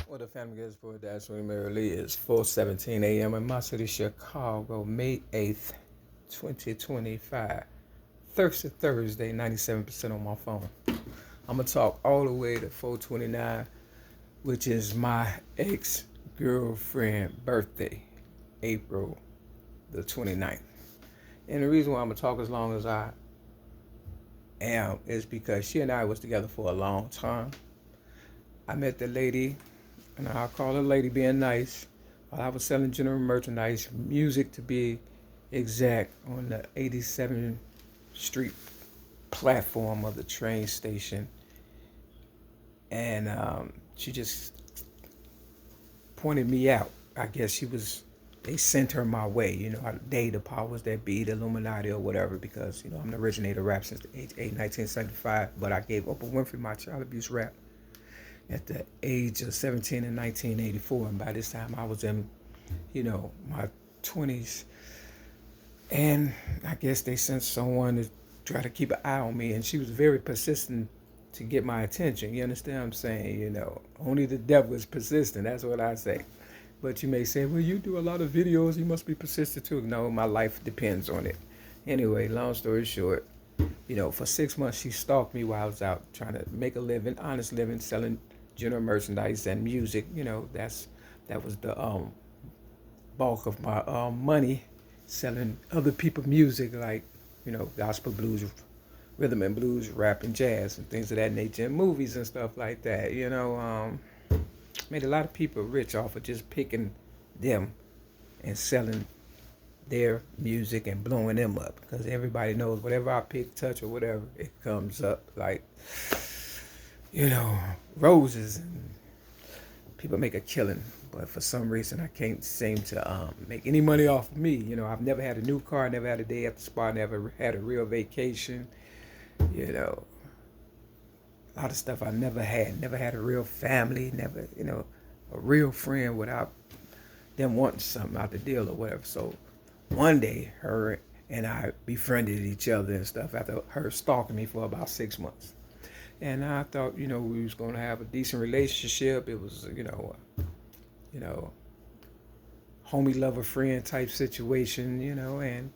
Well, the family gets for that's when Mary is 4:17 a.m. in my city, Chicago, May 8th, 2025. Thursday, 97% on my phone. I'm gonna talk all the way to 429, which is my ex-girlfriend birthday, April the 29th. And the reason why I'm gonna talk as long as I am is because she and I was together for a long time. I met the lady, and I'll call her lady being nice, while I was selling general merchandise, music to be exact, on the 87th Street platform of the train station. And she just pointed me out. I guess they sent her my way. They, the powers that be, the Illuminati or whatever, because, I'm the originator of rap since the age 8, 1975. But I gave Oprah Winfrey my child abuse rap at the age of 17 in 1984. And by this time I was in, my 20s. And I guess they sent someone to try to keep an eye on me. And she was very persistent to get my attention. You understand what I'm saying? Only the devil is persistent. That's what I say. But you may say, well, you do a lot of videos. You must be persistent too. No, my life depends on it. Anyway, long story short, for 6 months she stalked me while I was out trying to make a living, honest living, selling general merchandise and music. That was the bulk of my money, selling other people's music, like gospel, blues, rhythm and blues, rap and jazz and things of that nature, and movies and stuff like that. Made a lot of people rich off of just picking them and selling their music and blowing them up, because everybody knows whatever I pick, touch, or whatever, it comes up like roses, and people make a killing. But for some reason I can't seem to make any money off of me. I've never had a new car, never had a day at the spa, never had a real vacation. A lot of stuff I never had a real family, never, a real friend without them wanting something out the deal or whatever. So one day her and I befriended each other and stuff after her stalking me for about 6 months. And I thought, we was gonna have a decent relationship. It was, you know, homie lover friend type situation, and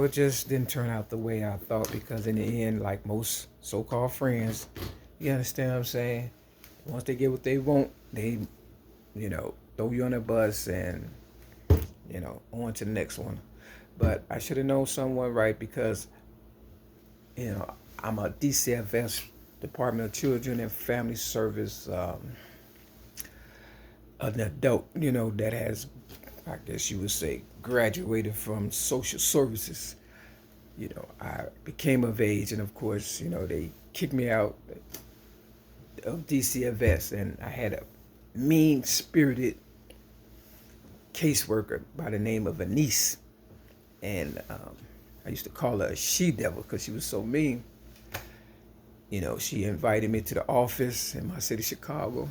it just didn't turn out the way I thought, because in the end, like most so-called friends, you understand what I'm saying? Once they get what they want, they, throw you on a bus and, on to the next one. But I should have known someone right, because, I'm a DCFS, Department of Children and Family Service, an adult, that has, I guess you would say, graduated from social services. I became of age, and of course, they kicked me out of DCFS, and I had a mean-spirited caseworker by the name of Anise, and I used to call her a she-devil because she was so mean. She invited me to the office in my city, Chicago,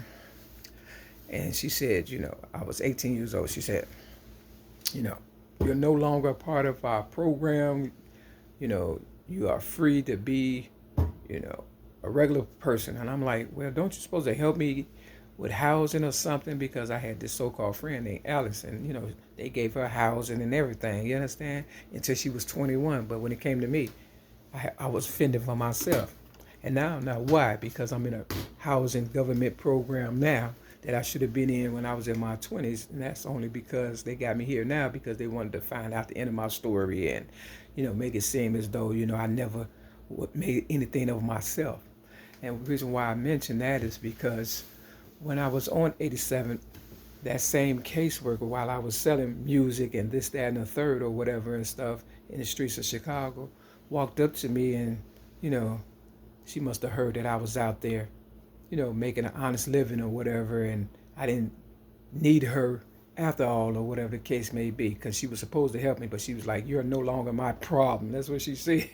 and she said, I was 18 years old. She said, you're no longer a part of our program. You are free to be, a regular person. And I'm like, well, don't you supposed to help me with housing or something? Because I had this so-called friend named Allison. They gave her housing and everything, you understand? Until she was 21. But when it came to me, I was fending for myself. And now why? Because I'm in a housing government program now that I should have been in when I was in my 20s. And that's only because they got me here now, because they wanted to find out the end of my story and, make it seem as though, I never made anything of myself. And the reason why I mention that is because when I was on 87, that same caseworker, while I was selling music and this, that, and the third or whatever and stuff in the streets of Chicago, walked up to me and, she must have heard that I was out there, making an honest living or whatever, and I didn't need her after all, or whatever the case may be, because she was supposed to help me, but she was like, you're no longer my problem. That's what she said.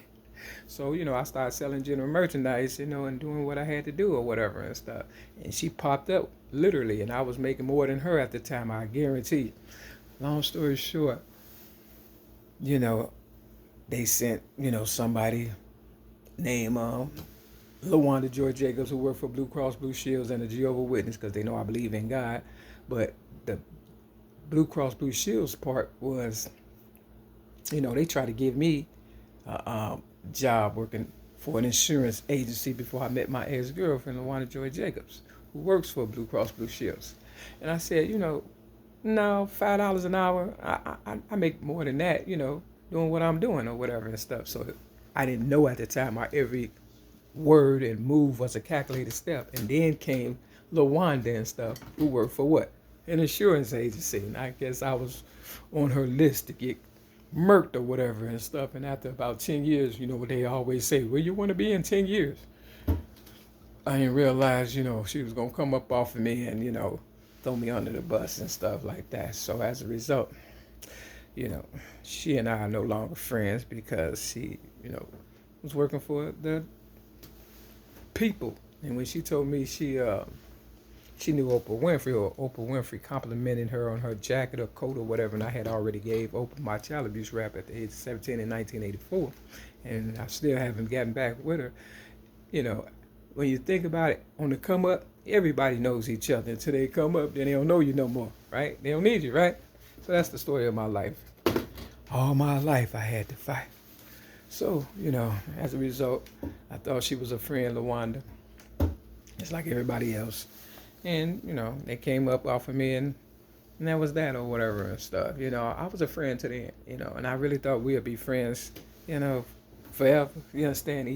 So, I started selling general merchandise, and doing what I had to do or whatever and stuff. And she popped up, literally, and I was making more than her at the time, I guarantee. Long story short, they sent, somebody, named LaWanda Joy Jacobs, who worked for Blue Cross Blue Shields and the Jehovah's Witness, because they know I believe in God. But the Blue Cross Blue Shields part was, they tried to give me a job working for an insurance agency before I met my ex-girlfriend, LaWanda Joy Jacobs, who works for Blue Cross Blue Shields. And I said, no, $5 an hour. I make more than that, doing what I'm doing or whatever and stuff. So I didn't know at the time my every word and move was a calculated step. And then came LaWanda and stuff, who worked for what? An insurance agency. And I guess I was on her list to get murked or whatever and stuff. And after about 10 years, what they always say, where you want to be in 10 years? I didn't realize, she was going to come up off of me and, throw me under the bus and stuff like that. So as a result, she and I are no longer friends because she, was working for the people. And when she told me she knew Oprah Winfrey, or Oprah Winfrey complimented her on her jacket or coat or whatever, and I had already gave Oprah my child abuse rap at the age of 17 in 1984, and I still haven't gotten back with her. When you think about it, on the come up, everybody knows each other. Until they come up, then they don't know you no more, right? They don't need you, right? So that's the story of my life. All my life I had to fight. So, as a result, I thought she was a friend, LaWanda, just like everybody else. And, they came up off of me and that was that or whatever and stuff. I was a friend to them, and I really thought we'd be friends, forever. You understand?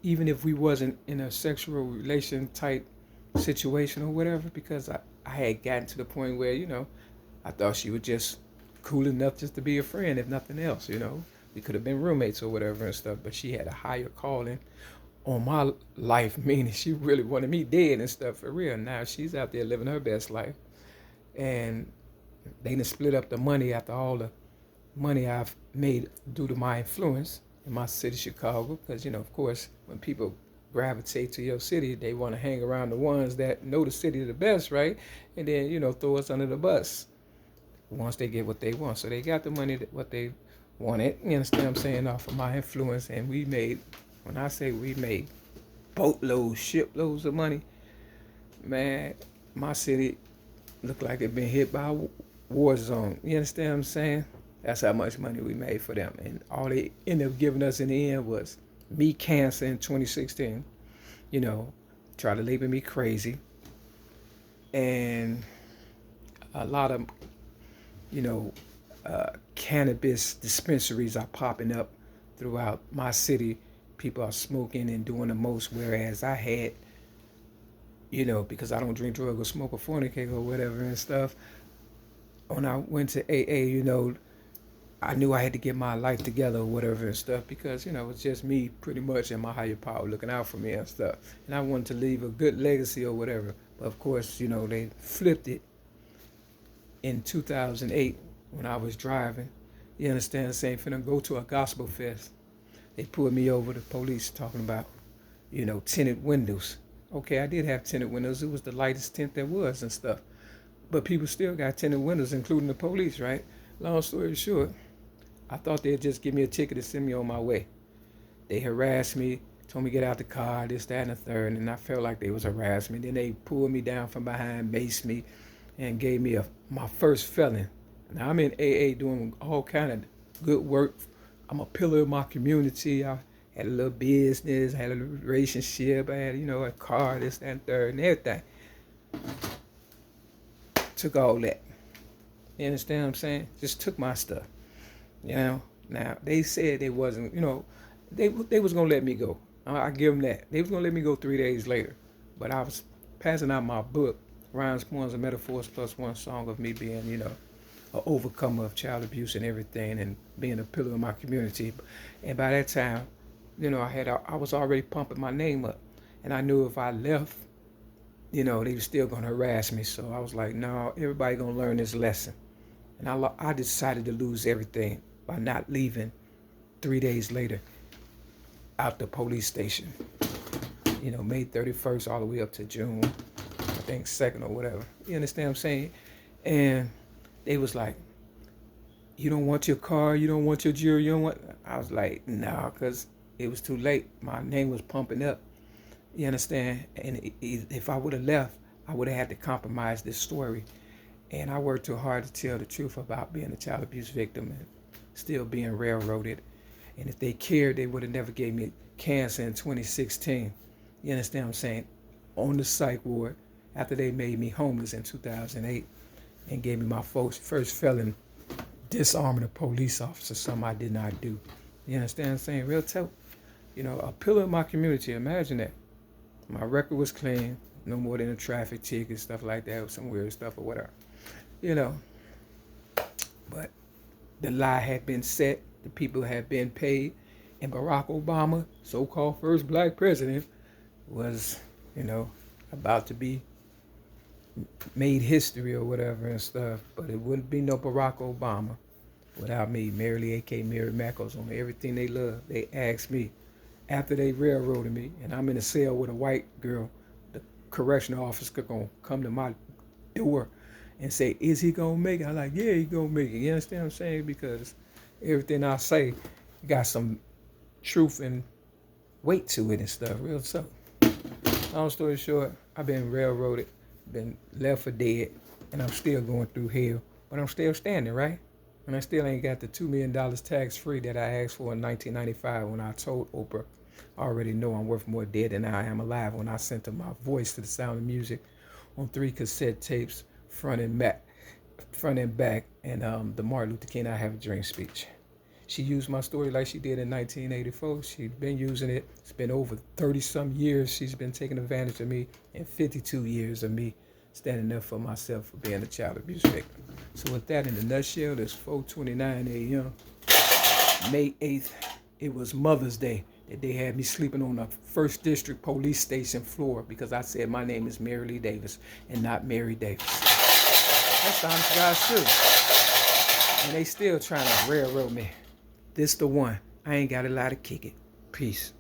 Even if we wasn't in a sexual relation type situation or whatever, because I had gotten to the point where, I thought she was just cool enough just to be a friend, if nothing else, We could have been roommates or whatever and stuff, but she had a higher calling on my life, meaning she really wanted me dead and stuff for real. Now she's out there living her best life. And they done split up the money after all the money I've made due to my influence in my city, Chicago. Because, of course, when people gravitate to your city, they want to hang around the ones that know the city the best, right? And then, throw us under the bus once they get what they want. So they got the money, what they wanted, you understand what I'm saying, off of my influence. And we made, when I say we made boatloads, shiploads of money, man, my city looked like it been hit by a war zone. You understand what I'm saying? That's how much money we made for them. And all they ended up giving us in the end was me cancer in 2016, try to label me crazy. And a lot of, cannabis dispensaries are popping up throughout my city. People are smoking and doing the most, whereas I had, because I don't drink, drug, or smoke or fornicate or whatever and stuff. When I went to AA, I knew I had to get my life together or whatever and stuff because, it's just me pretty much and my higher power looking out for me and stuff. And I wanted to leave a good legacy or whatever. But of course, they flipped it in 2008 when I was driving. You understand, saying, finna go to a gospel fest. They pulled me over, the police talking about, tinted windows. Okay, I did have tinted windows. It was the lightest tint there was and stuff. But people still got tinted windows, including the police, right? Long story short, I thought they'd just give me a ticket to send me on my way. They harassed me, told me to get out the car, this, that, and the third, and I felt like they was harassing me. Then they pulled me down from behind, maced me, and gave me my first felon. Now I'm in AA doing all kind of good work. I'm a pillar of my community. I had a little business, had a relationship, I had, a car, this, that, and third, and everything. Took all that. You understand what I'm saying? Just took my stuff. Now they said they wasn't, they was gonna let me go. I give them that. They was gonna let me go 3 days later. But I was passing out my book, Rhymes, Poems, and Metaphors Plus One Song of me being, an overcomer of child abuse and everything and being a pillar of my community. And by that time, I was already pumping my name up. And I knew if I left, they were still gonna harass me. So I was like, no, everybody gonna learn this lesson. And I decided to lose everything by not leaving 3 days later out the police station. May 31st all the way up to June, I think 2nd or whatever. You understand what I'm saying? And they was like, you don't want your car, you don't want your jewelry, you don't want... I was like, nah, because it was too late. My name was pumping up. You understand? And if I would have left, I would have had to compromise this story. And I worked too hard to tell the truth about being a child abuse victim and still being railroaded. And if they cared, they would have never gave me cancer in 2016. You understand what I'm saying? On the psych ward after they made me homeless in 2008 and gave me my first felon disarming a police officer, something I did not do. You understand what I'm saying? Real talk. You know, a pillar of my community. Imagine that. My record was clean, no more than a traffic ticket, stuff like that, some weird stuff or whatever. You know, but the lie had been set, the people had been paid, and Barack Obama, so-called first black president, was, you know, about to be made history or whatever and stuff. But it wouldn't be no Barack Obama without me. Mary Lee, a.k.a. Mary Mackles, on everything they love. They asked me, after they railroaded me, and I'm in a cell with a white girl, the correctional officer gonna come to my door and say, is he gonna make it? I'm like, yeah, he gonna make it. You understand what I'm saying? Because everything I say got some truth and weight to it and stuff, real stuff. Long story short, I've been railroaded, been left for dead, and I'm still going through hell, but I'm still standing, right? And I still ain't got the $2 million tax-free that I asked for in 1995 when I told Oprah, I already know I'm worth more dead than I am alive, when I sent her my voice to the sound of music on 3 cassette tapes, front and back, and the Martin Luther King I Have a Dream speech. She used my story like she did in 1984. She's been using it. It's been over 30-some years she's been taking advantage of me, and 52 years of me standing up for myself for being a child abuse victim. So with that in a nutshell, it's 4:29 a.m. May 8th. It was Mother's Day that they had me sleeping on the 1st District Police Station floor because I said my name is Mary Lee Davis and not Mary Davis. That's honest God's truth. And they still trying to railroad me. This the one. I ain't got a lot to kick it. Peace.